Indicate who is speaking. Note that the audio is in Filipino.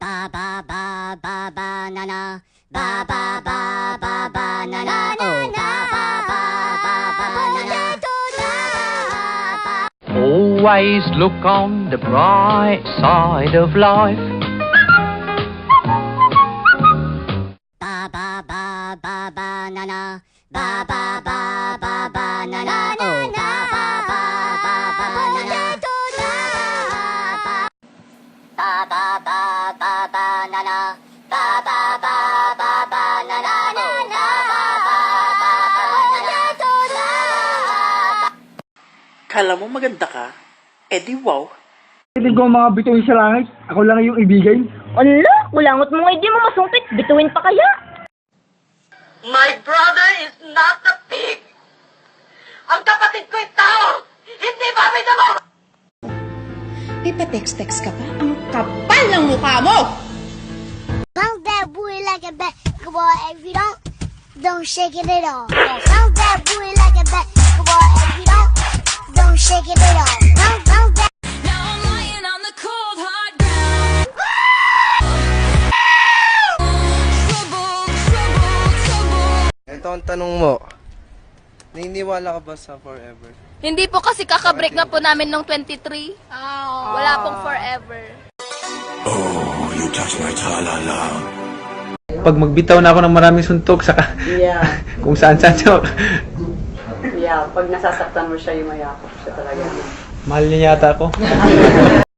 Speaker 1: Ba ba ba ba banana. Ba ba ba ba banana. Oh, ba ba ba ba banana.
Speaker 2: Always look on the bright side of life.
Speaker 1: Ba ba ba ba banana. Ba ba ba ba banana. Oh, ba ba ba ba banana. Ba ba ba ba banana. Ba ba ba ba banana. Oh, ba ba ba ba banana.
Speaker 3: Kala mo maganda ka? Eh di wow.
Speaker 4: Hindi ko mga bituin sa langit. Ako lang yung ibigay.
Speaker 5: Ala, kulangot mo hindi mo masungkit. Bituin pa kaya?
Speaker 3: My brother is not a pig! Ang kapatid ko'y tao! Hindi baboy na mo!
Speaker 6: May pa-text-text ka pa? Ang kapal ng mukha mo!
Speaker 7: Bounce that booty like a basketball. If you don't shake it at all. Bounce that booty like a basketball. If you don't shake it at all. Bounce that.
Speaker 8: Now I'm lying on the cold hard ground. Trouble, trouble, trouble.
Speaker 9: Ito ang tanong mo. Naniniwala ka ba sa forever?
Speaker 10: Hindi po kasi kakabreak nga po namin nung 23. Wala pong forever.
Speaker 11: Pag magbitaw na ako ng maraming suntok, saka kung saan-saan siya.
Speaker 5: Yeah, pag nasasaktan mo siya, yung mayakap siya talaga.
Speaker 11: Mahal niya yata ako.